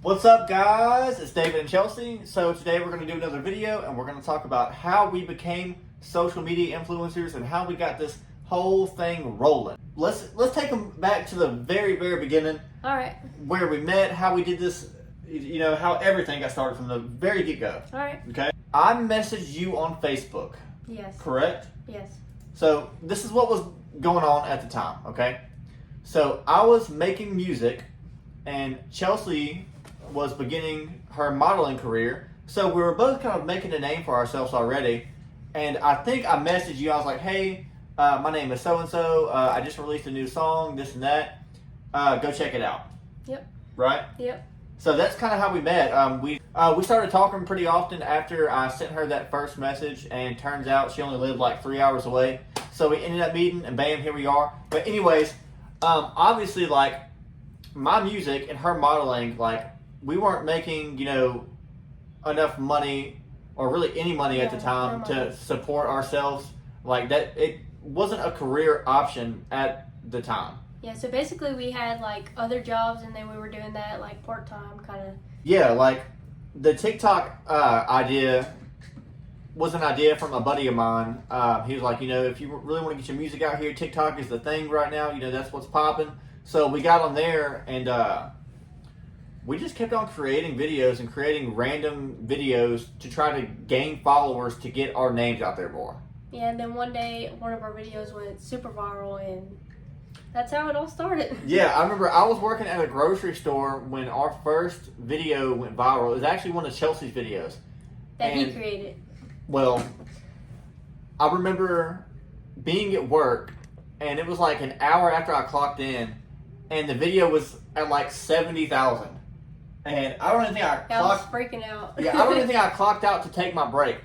What's up, guys? It's David and Chelsea. So today we're going to do another video and we're going to talk about how we became social media influencers and how we got this whole thing rolling. Let's take them back to the very beginning. All right. Where we met, how we did this, you know, how everything got started from the very get-go. All right. Okay? I messaged you on Facebook. Yes. Correct? Yes. So this is what was going on at the time, okay? So I was making music and Chelsie was beginning her modeling career. So we were both kind of making a name for ourselves already. And I think I messaged you, I was like, hey, my name is so-and-so, I just released a new song, this and that. Go check it out. Yep. Right? Yep. So that's kind of how we met. We started talking pretty often after I sent her that first message, and turns out she only lived like 3 hours away. So we ended up meeting, and bam, here we are. But anyways, obviously, like, my music and her modeling, like, we weren't making, you know, enough money, or really any money at the time, to support ourselves. Like, that, it wasn't a career option at the time. Yeah, so basically we had like other jobs and then we were doing that like part-time kind of. Yeah, like the TikTok idea was an idea from a buddy of mine. He was like, you know, if you really want to get your music out here, TikTok is the thing right now. You know, that's what's popping. So we got on there and we just kept on creating videos and creating random videos to try to gain followers to get our names out there more. Yeah, and then one day one of our videos went super viral and that's how it all started. Yeah, I remember I was working at a grocery store when our first video went viral. It was actually one of Chelsea's videos. That he created. Well, I remember being at work, and it was like an hour after I clocked in, and the video was at like 70,000. And I don't even think I was freaking out. Yeah, I don't even think I clocked out to take my break.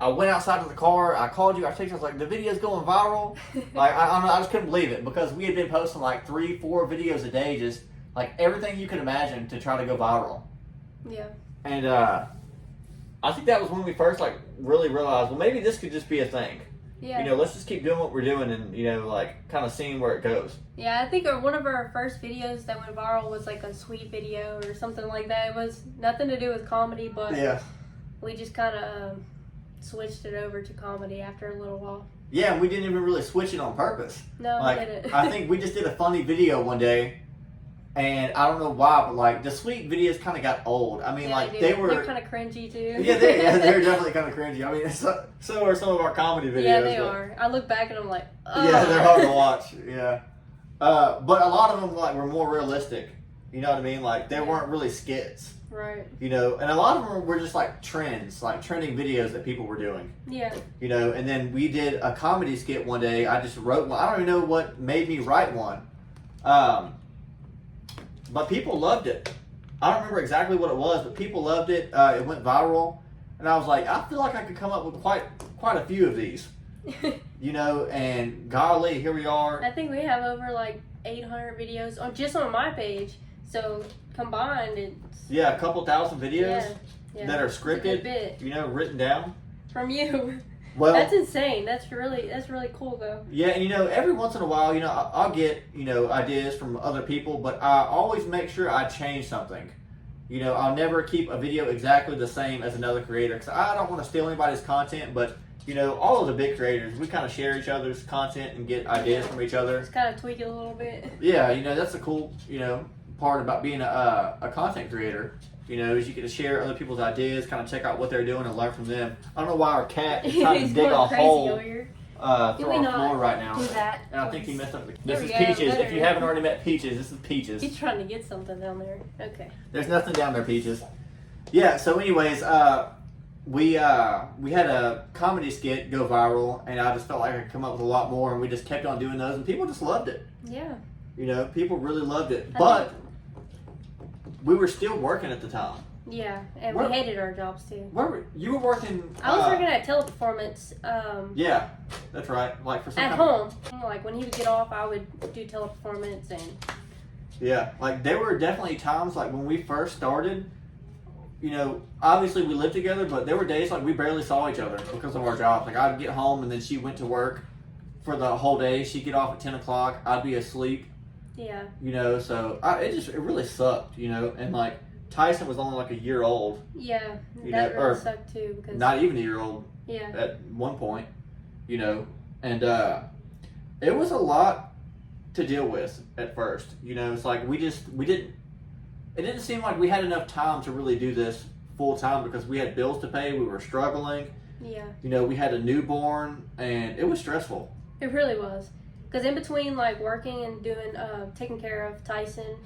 I went outside to the car, I called you, I texted you, I was like, the video's going viral. Like, I don't know, I just couldn't believe it because we had been posting like 3-4 videos a day, just like everything you could imagine to try to go viral. Yeah. And I think that was when we first like really realized, well, maybe this could just be a thing. Yeah. You know, let's just keep doing what we're doing and, you know, like kind of seeing where it goes. Yeah, I think one of our first videos that went viral was like a sweet video or something like that. It was nothing to do with comedy, but yeah, we just kind of switched it over to comedy after a little while. Yeah, we didn't even really switch it on purpose. No, like, we didn't. I think we just did a funny video one day, and I don't know why, but like the sweet videos kind of got old. I mean, yeah, like they're were kind of cringy too. Yeah, they're definitely kind of cringy. I mean, so are some of our comedy videos. Yeah, they are. I look back and I'm like, oh. Yeah, they're hard to watch. Yeah, but a lot of them like were more realistic. You know what I mean? Like they weren't really skits. Right. You know, and a lot of them were just like trends, like trending videos that people were doing. Yeah. You know, and then we did a comedy skit one day. I just wrote one. I don't even know what made me write one. But people loved it. I don't remember exactly what it was, but people loved it. It went viral. And I was like, I feel like I could come up with quite a few of these. You know, and golly, here we are. I think we have over like 800 videos just on my page. So combined, it's a couple thousand videos that are scripted, bit. You know, written down. From you. Well, that's insane. That's really cool though. Yeah, and you know, every once in a while, you know, I'll get, you know, ideas from other people, but I always make sure I change something. You know, I'll never keep a video exactly the same as another creator because I don't want to steal anybody's content, but you know, all of the big creators, we kind of share each other's content and get ideas from each other. Just kind of tweak it a little bit. Yeah, you know, that's the cool, you know, part about being a content creator. You know, is you get to share other people's ideas, kind of check out what they're doing and learn from them. I don't know why our cat is trying to dig a hole through our floor right now. Do that, and I think he messed up. This is go. Peaches. If you haven't already met Peaches, this is Peaches. He's trying to get something down there. Okay. There's nothing down there, Peaches. Yeah, so anyways, we had a comedy skit go viral, and I just felt like I could come up with a lot more, and we just kept on doing those, and people just loved it. Yeah. You know, people really loved it. But we were still working at the time. Yeah, and we hated our jobs too. You were working? I was working at Teleperformance. Yeah, that's right. Like for some at home. Like when he would get off, I would do Teleperformance and. Yeah, like there were definitely times like when we first started. You know, obviously we lived together, but there were days like we barely saw each other because of our jobs. Like I'd get home and then she went to work for the whole day. She'd get off at 10 o'clock. I'd be asleep. Yeah. You know, so it really sucked. You know, and like Tyson was only like a year old. Yeah, You that know, really or sucked too because not even a year old. Yeah. At one point, you know, and it was a lot to deal with at first. You know, it's like it didn't seem like we had enough time to really do this full time because we had bills to pay, we were struggling. Yeah. You know, we had a newborn and it was stressful. It really was. Because in between like working and doing taking care of Tyson,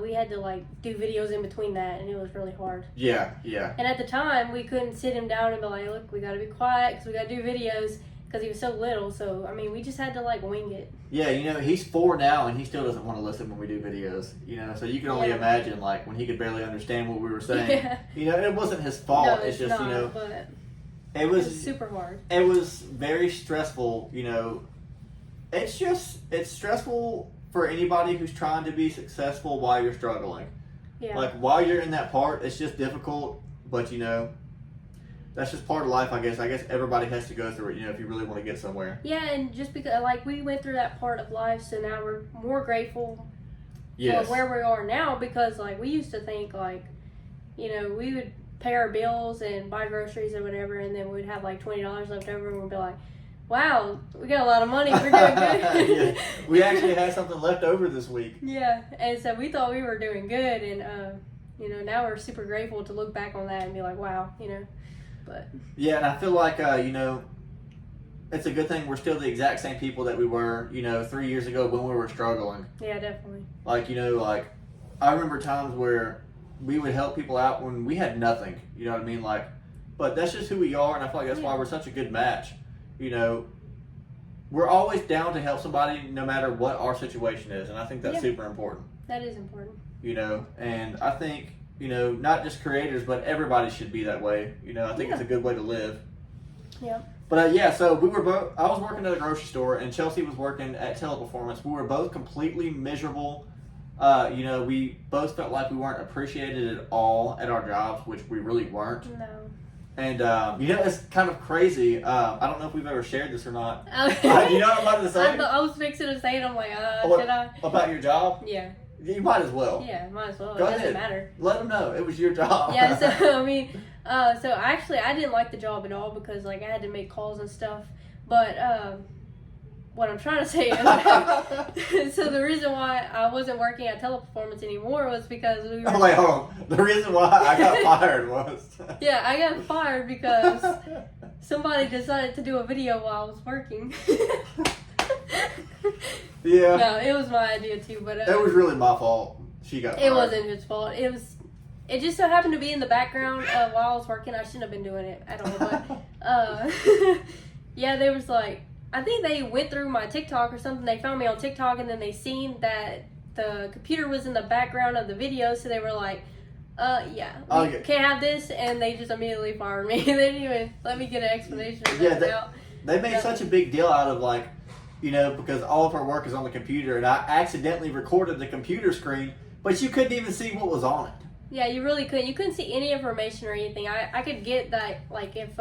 we had to like do videos in between that, and it was really hard. Yeah, yeah. And at the time, we couldn't sit him down and be like, "Look, we got to be quiet because we got to do videos." Because he was so little, so I mean, we just had to like wing it. Yeah, you know, he's 4 now, and he still doesn't want to listen when we do videos. You know, so you can only imagine like when he could barely understand what we were saying. Yeah. You know, it wasn't his fault. No, it's just not, you know, but it was super hard. It was very stressful. You know, it's stressful for anybody who's trying to be successful while you're struggling. Yeah. Like while you're in that part, it's just difficult. But you know, that's just part of life, I guess. I guess everybody has to go through it, you know, if you really want to get somewhere. Yeah, and just because, like, we went through that part of life, so now we're more grateful Yes. for where we are now because, like, we used to think, like, you know, we would pay our bills and buy groceries or whatever, and then we'd have, like, $20 left over, and we'd be like, wow, we got a lot of money. We're doing good. Yeah. We actually had something left over this week. Yeah, and so we thought we were doing good, and, you know, now we're super grateful to look back on that and be like, wow, you know. But yeah, and I feel like you know, it's a good thing we're still the exact same people that we were, you know, 3 years ago when we were struggling. yeah, definitely. Like, you know, like I remember times where we would help people out when we had nothing. You know what I mean? Like, but that's just who we are, and I feel like that's why we're such a good match. You know, we're always down to help somebody no matter what our situation is, and I think that's super important. That is important. You know, and I think, you know, not just creators, but everybody should be that way. You know, I think it's a good way to live. Yeah. But yeah, so we were both. I was working at a grocery store, and Chelsie was working at Teleperformance. We were both completely miserable. You know, we both felt like we weren't appreciated at all at our jobs, which we really weren't. No. And you know, it's kind of crazy. I don't know if we've ever shared this or not. You know what I'm about to say? I was fixing to say it. I'm like, should I? About your job? Yeah. You might as well. Yeah, might as well. Go It doesn't ahead. matter. Let them know it was your job. Yeah, so I mean, so actually I didn't like the job at all because like I had to make calls and stuff. But what I'm trying to say is, so the reason why I wasn't working at Teleperformance anymore was because we were. Oh wait, hold on. The reason why I got fired was. Yeah, I got fired because somebody decided to do a video while I was working. Yeah. No, it was my idea too, but It was really my fault. She got fired. It wasn't his fault. It just so happened to be in the background while I was working. I shouldn't have been doing it at all. But yeah, there was like, I think they went through my TikTok or something. They found me on TikTok, and then they seen that the computer was in the background of the video, so they were like, yeah, we can't have this, and they just immediately fired me. They didn't even let me get an explanation. They made such a big deal out of like, you know, because all of her work is on the computer, and I accidentally recorded the computer screen, but you couldn't even see what was on it. Yeah, you really couldn't. You couldn't see any information or anything. I could get that, like, if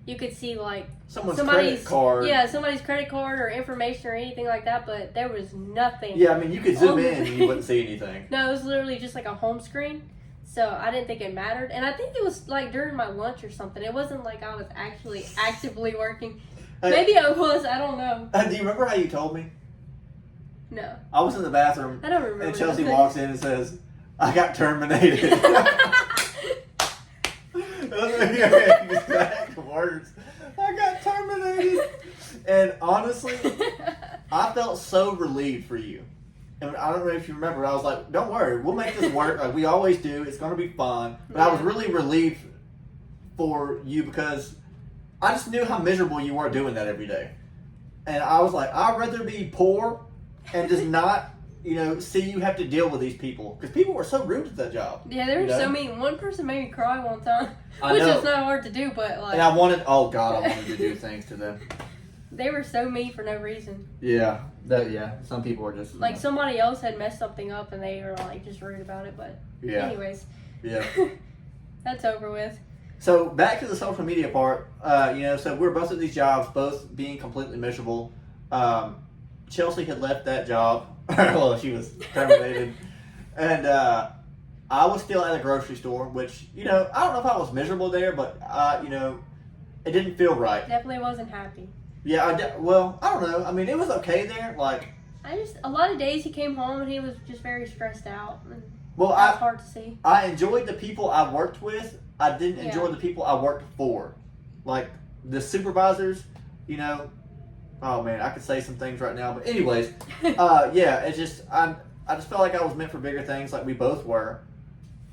you could see, like, somebody's credit card. Yeah, somebody's credit card or information or anything like that, but there was nothing. Yeah, I mean, you could zoom in and you wouldn't see anything. No, it was literally just like a home screen, so I didn't think it mattered. And I think it was, like, during my lunch or something. It wasn't like I was actually actively working. Maybe I was, I don't know. Do you remember how you told me? No. I was in the bathroom. I don't remember. And Chelsie walks in and says, I got terminated. Those are your exact words. I got terminated. And honestly, I felt so relieved for you. And I don't know if you remember, I was like, don't worry, we'll make this work like we always do. It's going to be fun. But I was really relieved for you because I just knew how miserable you were doing that every day. And I was like, I'd rather be poor and just not, you know, see you have to deal with these people. Because people were so rude at that job. Yeah, they were so mean. One person made me cry one time. I Which know. is not hard to do, but like... And I wanted to do things to them. They were so mean for no reason. Yeah, some people are just... Like, somebody else had messed something up and they were like just rude about it, but... Yeah. Anyways. Yeah. That's over with. So back to the social media part, you know, so we're both at these jobs, both being completely miserable. Chelsie had left that job well, she was terminated. And I was still at a grocery store, which, I don't know if I was miserable there, but, it didn't feel right. Definitely wasn't happy. Yeah, I don't know. I mean, it was okay there. Like, a lot of days he came home and he was just very stressed out. And well, that's hard to see. I enjoyed the people I worked with. I didn't enjoy the people I worked for. Like, the supervisors, oh man, I could say some things right now. But anyways, it's just, I just felt like I was meant for bigger things, like we both were.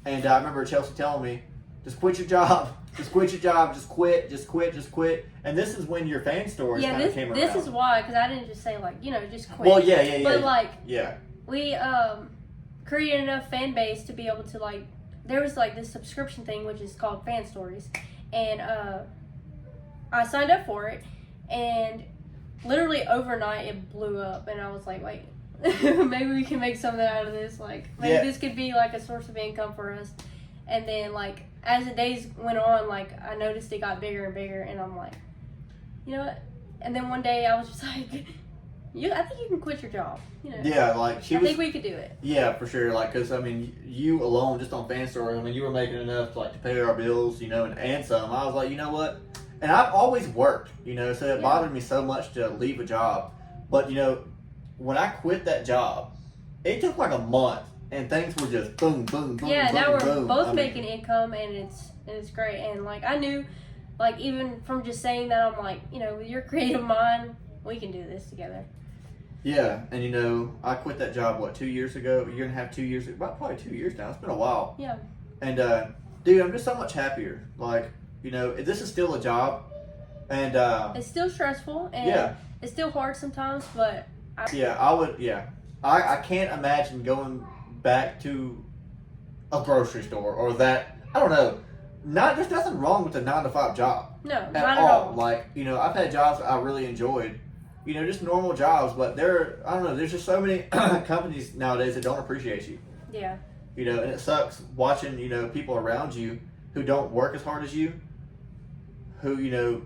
And I remember Chelsie telling me, just quit your job. Just quit your job. Just quit. Just quit. Just quit. And this is when your fan stories kind of came around. This is why, because I didn't just say, just quit. Well, yeah. But, we created enough fan base to be able to, there was, this subscription thing, which is called Fan Stories. And I signed up for it. And literally overnight, it blew up. And I was like, wait, maybe we can make something out of this. Maybe this could be, a source of income for us. And then, as the days went on, I noticed it got bigger and bigger, and I'm like, you know what? And then one day I was just like, I think you can quit your job. Yeah, I think we could do it. Yeah, for sure. Because, you alone, just on Fan Story, you were making enough, to pay our bills, and some. I was like, you know what? And I've always worked, so it bothered me so much to leave a job. But, when I quit that job, it took a month. And things were just boom, boom, boom, yeah, boom, now we're boom. both making income, and it's great. And I knew, even from just saying that, I'm like, with your creative mind, we can do this together. Yeah, and I quit that job 2 years ago, a year and a half, 2 years, about probably 2 years now. It's been a while. Yeah. And dude, I'm just so much happier. This is still a job, and it's still stressful, and it's still hard sometimes, but I can't imagine going back to a grocery store or that. I don't know. There's nothing wrong with a 9-to-5 job. No, at not at all. all. I've had jobs that I really enjoyed. Just normal jobs, but I don't know. There's just so many companies nowadays that don't appreciate you. Yeah. And it sucks watching people around you who don't work as hard as you, who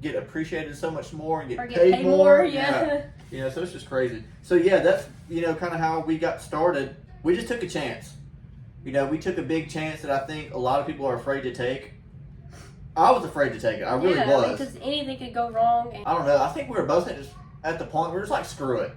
get appreciated so much more and get paid more. Yeah. So it's just crazy. So that's kind of how we got started. We just took a chance. We took a big chance that I think a lot of people are afraid to take. I was afraid to take it. I really was. Because anything could go wrong. I don't know. I think we were both at the point where we're just like, screw it.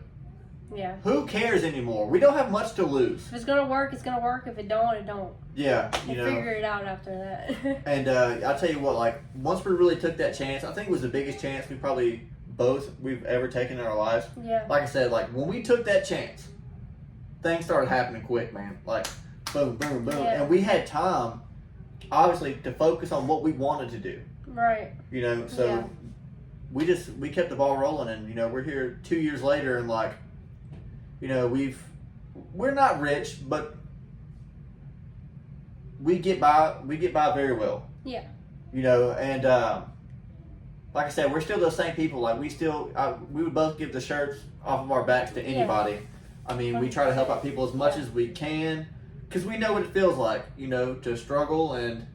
Yeah. Who cares anymore? We don't have much to lose. If it's gonna work, it's gonna work. If it don't, it don't. Yeah. We'll figure it out after that. And I'll tell you what, once we really took that chance, I think it was the biggest chance we've ever taken in our lives. Yeah. Like I said, when we took that chance, things started happening quick, man. Boom, boom, boom. Yeah. And we had time, obviously, to focus on what we wanted to do. Right. So we kept the ball rolling, and we're here 2 years later, and we're not rich, but we get by very well. Yeah. And like I said, we're still those same people. We would both give the shirts off of our backs to anybody. Yeah. We try to help out people as much as we can, because we know what it feels like, to struggle, and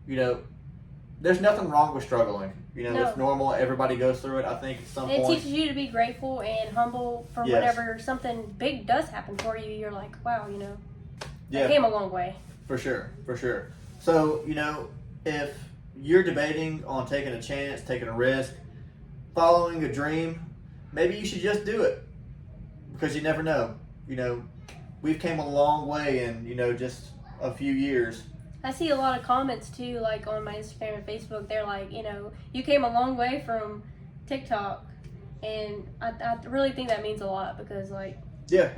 there's nothing wrong with struggling. No. It's normal. Everybody goes through it. I think at some point. It teaches you to be grateful and humble for whenever something big does happen for you. You're like, wow, I came a long way. For sure. So, if you're debating on taking a chance, taking a risk, following a dream, maybe you should just do it, because you never know. We've came a long way in, just a few years. I see a lot of comments too, on my Instagram and Facebook. They're like, you came a long way from TikTok, and I really think that means a lot, because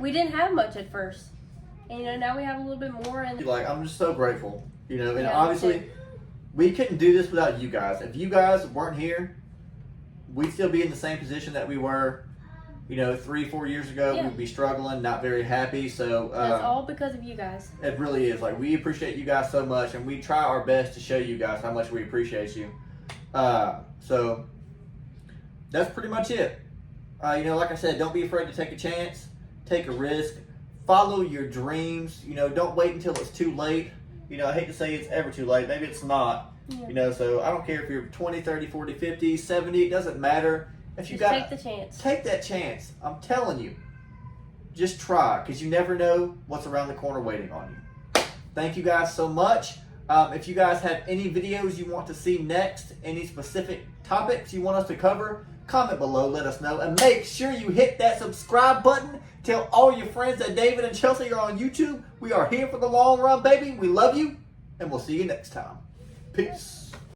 we didn't have much at first, and now we have a little bit more. And I'm just so grateful, and obviously we couldn't do this without you guys. If you guys weren't here, we'd still be in the same position that we were 3-4 years ago. We'd be struggling, not very happy. So that's all because of you guys. It really is. We appreciate you guys so much, and we try our best to show you guys how much we appreciate you. So that's pretty much it. Like I said, don't be afraid to take a chance, take a risk, follow your dreams. Don't wait until it's too late. I hate to say it's ever too late. Maybe it's not. Yeah. So I don't care if you're 20, 30, 40, 50, 70. It doesn't matter. If you take the chance. Take that chance. I'm telling you. just try, because you never know what's around the corner waiting on you. Thank you guys so much. If you guys have any videos you want to see next, any specific topics you want us to cover, comment below, let us know. And make sure you hit that subscribe button. Tell all your friends that David and Chelsie are on YouTube. We are here for the long run, baby. We love you, and we'll see you next time. Peace.